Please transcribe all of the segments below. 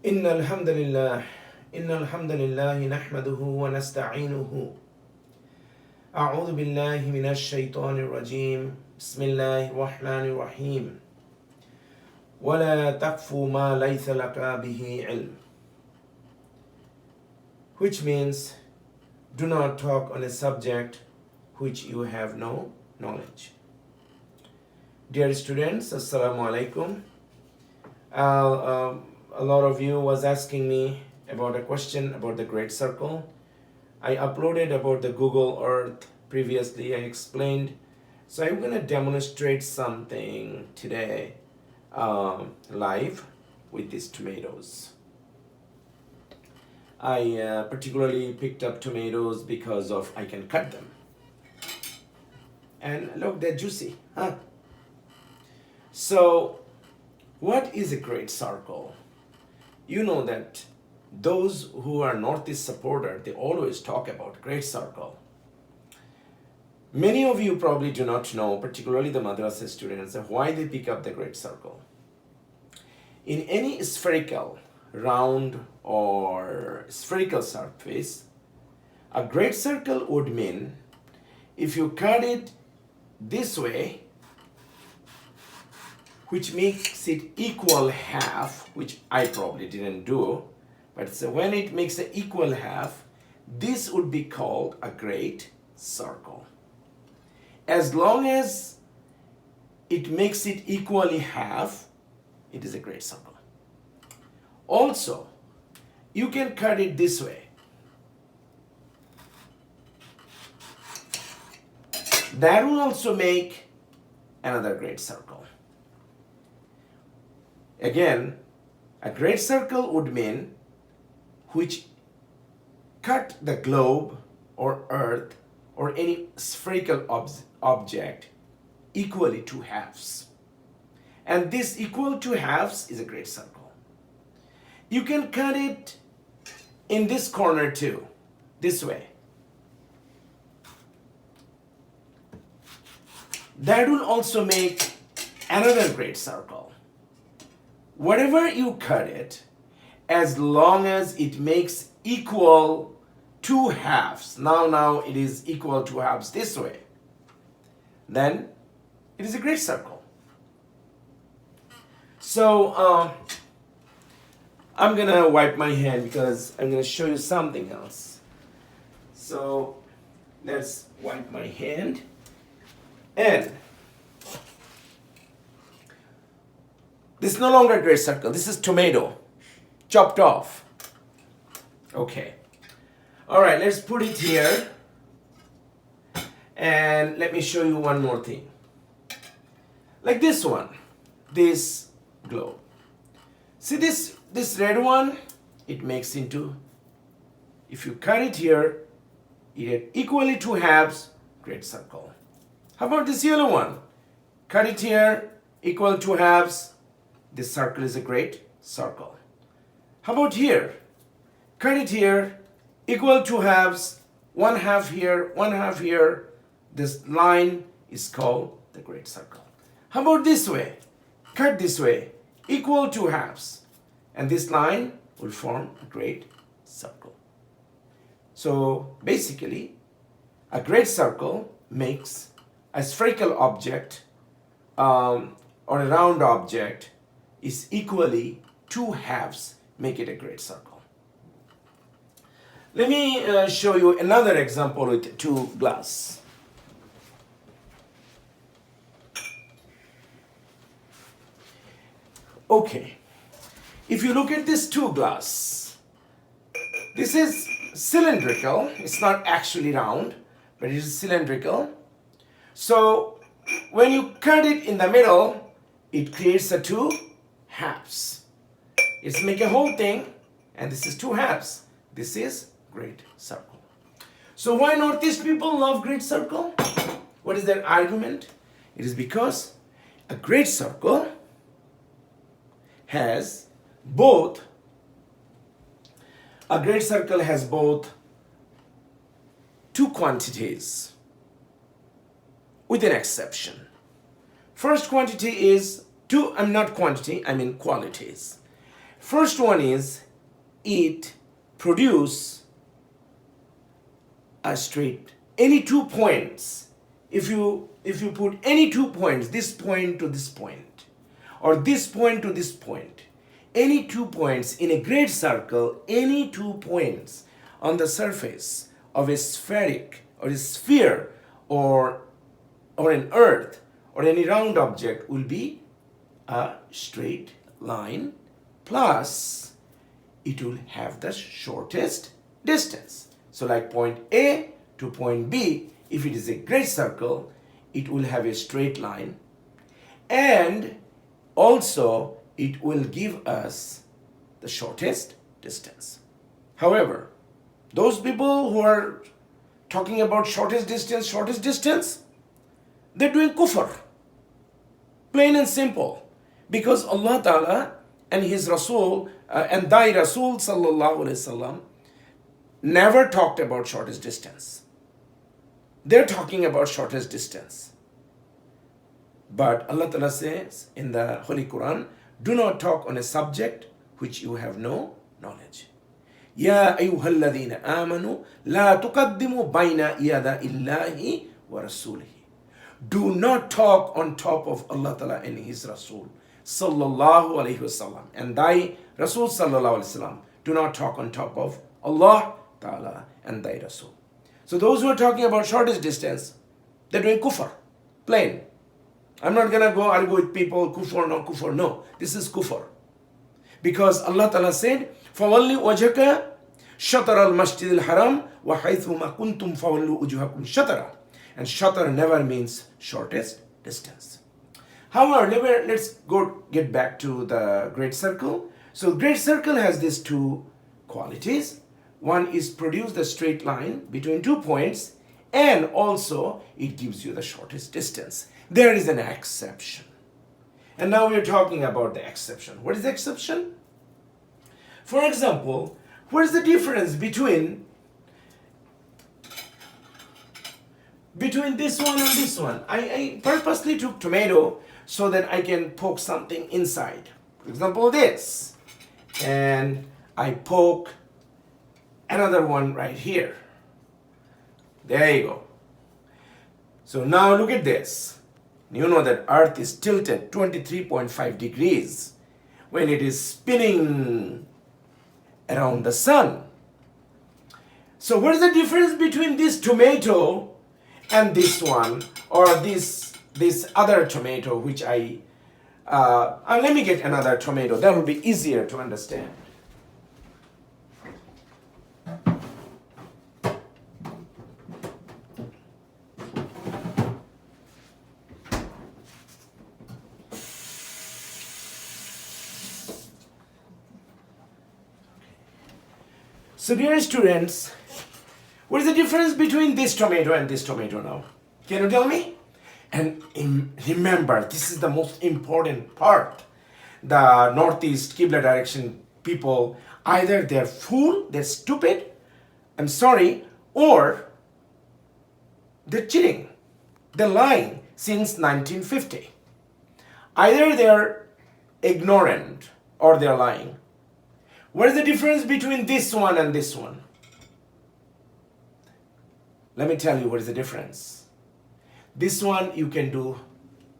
إن الحمد لله إن الحمد لله نحمده ونستعينه أعوذ بالله من الشيطان الرجيم بسم الله الرحمن الرحيم ولا تقف ما ليس لك به علم, which means do not talk on a subject which you have no knowledge. Dear students, Assalamu alaikum. A lot of you was asking me about a question about the great circle. I uploaded about the Google Earth previously. I explained. So I'm going to demonstrate something today live with these tomatoes. I particularly picked up tomatoes because of I can cut them. And look, they're juicy, huh? So, what is a great circle? You know that those who are Northeast supporter, they always talk about great circle. Many of you probably do not know, particularly the madrasa students, why they pick up the great circle. In any spherical, round or spherical surface, a great circle would mean if you cut it this way, which makes it equal half, which I probably didn't do, but so when it makes an equal half, this would be called a great circle. As long as it makes it equally half, it is a great circle. Also, you can cut it this way. That will also make another great circle. Again, a great circle would mean which cut the globe or earth or any spherical object equally to halves. And this equal to halves is a great circle. You can cut it in this corner too, this way. That will also make another great circle. Whatever you cut it, as long as it makes equal two halves, now it is equal to halves this way, then it is a great circle. So I'm gonna wipe my hand because I'm gonna show you something else. So let's wipe my hand. And this is no longer a great circle. This is tomato, chopped off. Okay. All right, let's put it here. And let me show you one more thing. Like this one, this globe. See this red one? It makes into, if you cut it here, you get equally two halves, great circle. How about this yellow one? Cut it here, equal to halves. This circle is a great circle. How about here? Cut it here, equal to halves, one half here, one half here. This line is called the great circle. How about this way? Cut this way, equal to halves. And this line will form a great circle. So basically, a great circle makes a spherical object or a round object is equally two halves, make it a great circle. Let me show you another example with two glass. Okay, if you look at this two glass, this is cylindrical. It's not actually round, but it is cylindrical. So when you cut it in the middle, it creates a two halves. It's make a whole thing, and this is two halves. This is great circle. So why Northeast people love great circle? What is their argument? It is because a great circle has both two quantities with an exception. First quantity is not quantity, I mean qualities. First one is it produce a straight, any 2 points. If you put any 2 points, this point to this point, or this point to this point, any 2 points in a great circle, any 2 points on the surface of a spheric or a sphere or an earth or any round object will be a straight line, plus it will have the shortest distance. So like point A to point B, if it is a great circle, it will have a straight line, and also it will give us the shortest distance. However, those people who are talking about shortest distance, they're doing kufr. Plain and simple. Because Allah Ta'ala and His Rasul and thy Rasul Sallallahu Alaihi Wasallam never talked about shortest distance. They're talking about shortest distance. But Allah Ta'ala says in the Holy Quran, do not talk on a subject which you have no knowledge. Ya ayyuhalladhina amanu la tuqaddimu bayna yada illahi wa rasulihi. Do not talk on top of Allah Ta'ala and His Rasul Sallallahu Alaihi Wasallam. And thy Rasul Sallallahu Alaihi Wasallam. Do not talk on top of Allah Ta'ala and thy Rasul. So those who are talking about shortest distance, they're doing kufr. Plain. I'm not going to go argue with people, kufr, no kufr. No, this is kufr. Because Allah Ta'ala said, فَوَلِّ وَجْهَكَ شَطَرَ الْمَسْجِدِ الْحَرَامِ وَحَيْثُمَا كُنْتُمْ فَوَلُّوا وُجُوهَكُمْ شَطَرًا. And shatar never means shortest distance. However, let's get back to the great circle. So great circle has these 2 qualities. One is produce the straight line between 2 points, and also it gives you the shortest distance. There is an exception. And now we're talking about the exception. What is the exception? For example, what is the difference between this one and this one? I purposely took tomato so that I can poke something inside. For example, this. And I poke another one right here. There you go. So now look at this. You know that Earth is tilted 23.5 degrees when it is spinning around the sun. So what is the difference between this tomato and this one, or this other tomato, which let me get another tomato. That will be easier to understand. So dear students, what is the difference between this tomato and this tomato now? Can you tell me? And remember, this is the most important part. The northeast Qibla direction people, either they're fool, they're stupid, I'm sorry, or they're cheating. They're lying since 1950. Either they're ignorant or they're lying. What is the difference between this one and this one? Let me tell you what is the difference. This one you can do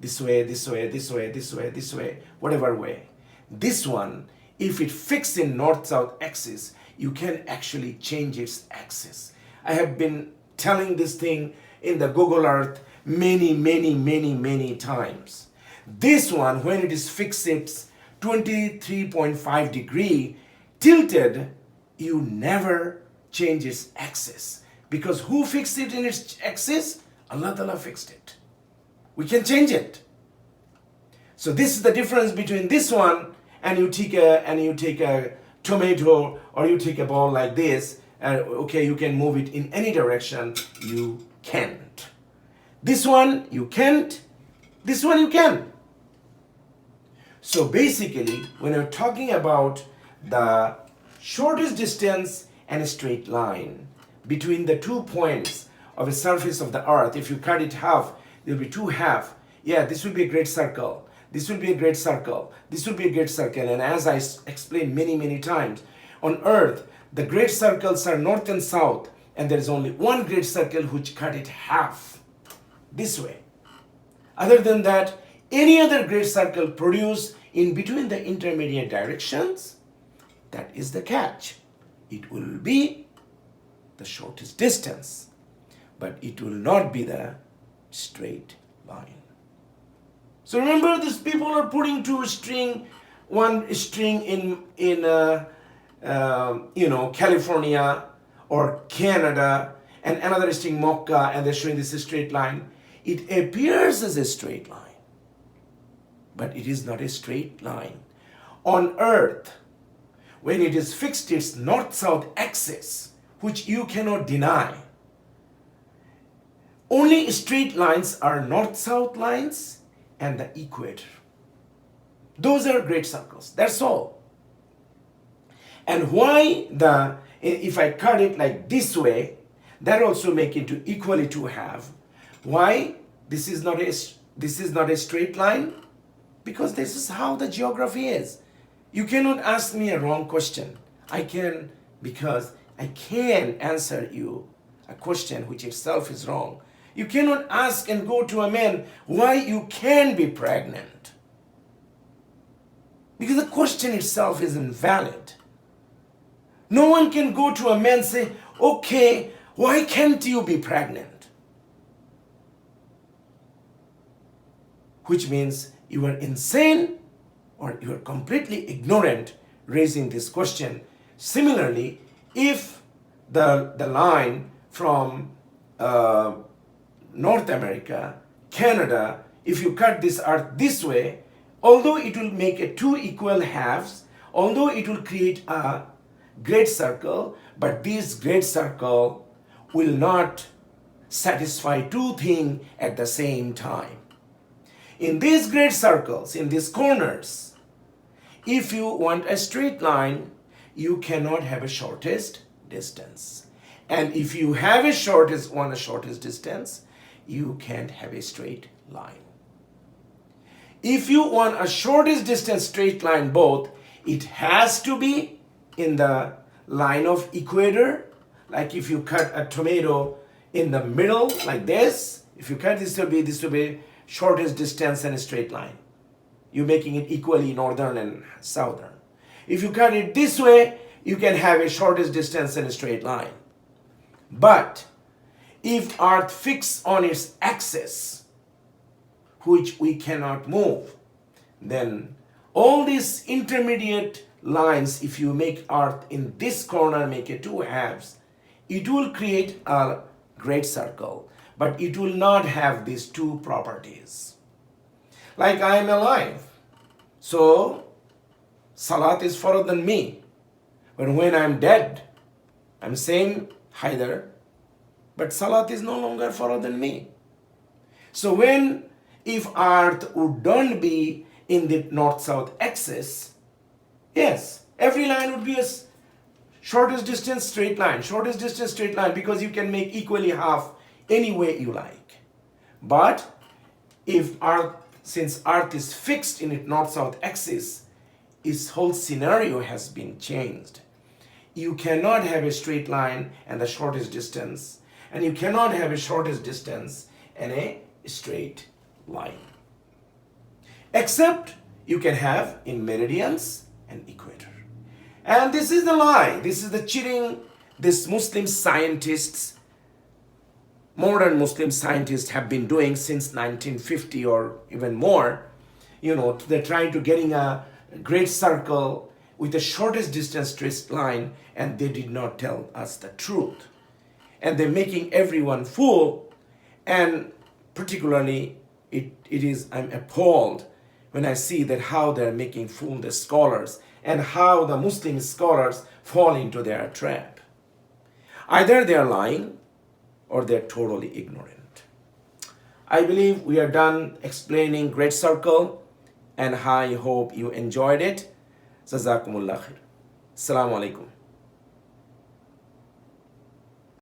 this way, this way, this way, this way, this way, whatever way. This one, if it fixed in north-south axis, you can actually change its axis. I have been telling this thing in the Google Earth many times. This one, when it is fixed at 23.5 degree, tilted, you never change its axis. Because who fixed it in its axis? Allah Ta'ala fixed it. We can change it. So this is the difference between this one and you take a tomato, or you take a ball like this, and okay, you can move it in any direction. You can't. This one you can't. This one you can. So basically, when you're talking about the shortest distance and a straight line between the 2 points of a surface of the earth, if you cut it half, there will be 2 halves. Yeah, this will be a great circle. This will be a great circle. This will be a great circle. And as I explained many, many times, on earth, the great circles are north and south, and there is only one great circle which cut it half this way. Other than that, any other great circle produced in between the intermediate directions, that is the catch. It will be the shortest distance, but it will not be the straight line. So remember, these people are putting one string in California or Canada, and another string Mecca, and they're showing this straight line. It appears as a straight line, but it is not a straight line. On earth, when it is fixed its north-south axis, which you cannot deny, only straight lines are north-south lines and the equator. Those are great circles. That's all. And why if I cut it like this way, that also make it to equally to half. Why this is not a straight line? Because this is how the geography is. You cannot ask me a wrong question. Because I can answer you a question which itself is wrong. You cannot ask and go to a man why you can be pregnant. Because the question itself is invalid. No one can go to a man and say, okay, why can't you be pregnant? Which means you are insane or you are completely ignorant raising this question. Similarly, if the line from North America, Canada, if you cut this earth this way, although it will make it two equal halves, although it will create a great circle, but this great circle will not satisfy two things at the same time. In these great circles, in these corners, if you want a straight line, you cannot have a shortest distance. And if you have a shortest distance, you can't have a straight line. If you want a shortest distance straight line both, it has to be in the line of equator. Like if you cut a tomato in the middle like this, if you cut this will be shortest distance and a straight line. You're making it equally northern and southern. If you cut it this way, you can have a shortest distance and a straight line. But if earth fixed on its axis, which we cannot move, then all these intermediate lines, if you make earth in this corner, make it two halves, it will create a great circle, but it will not have these two properties. Like I am alive, so Salat is further than me. But when I am dead, I'm same Haider, but Salat is no longer further than me. So if earth would not be in the north-south axis, yes, every line would be a shortest distance straight line, because you can make equally half any way you like. But since earth is fixed in its north-south axis, its whole scenario has been changed. You cannot have a straight line and the shortest distance, and you cannot have a shortest distance and a straight line. Except you can have in meridians and equator. And this is the lie. This is the cheating these Muslim scientists, modern Muslim scientists have been doing since 1950 or even more. They're trying to getting a great circle with the shortest distance straight line, and they did not tell us the truth. And they're making everyone fool, and particularly I'm appalled when I see that how they're making fool the scholars and how the Muslim scholars fall into their trap. Either they're lying or they're totally ignorant. I believe we are done explaining great circle, and I hope you enjoyed it. Jazakumullah khair. Assalamu alaikum.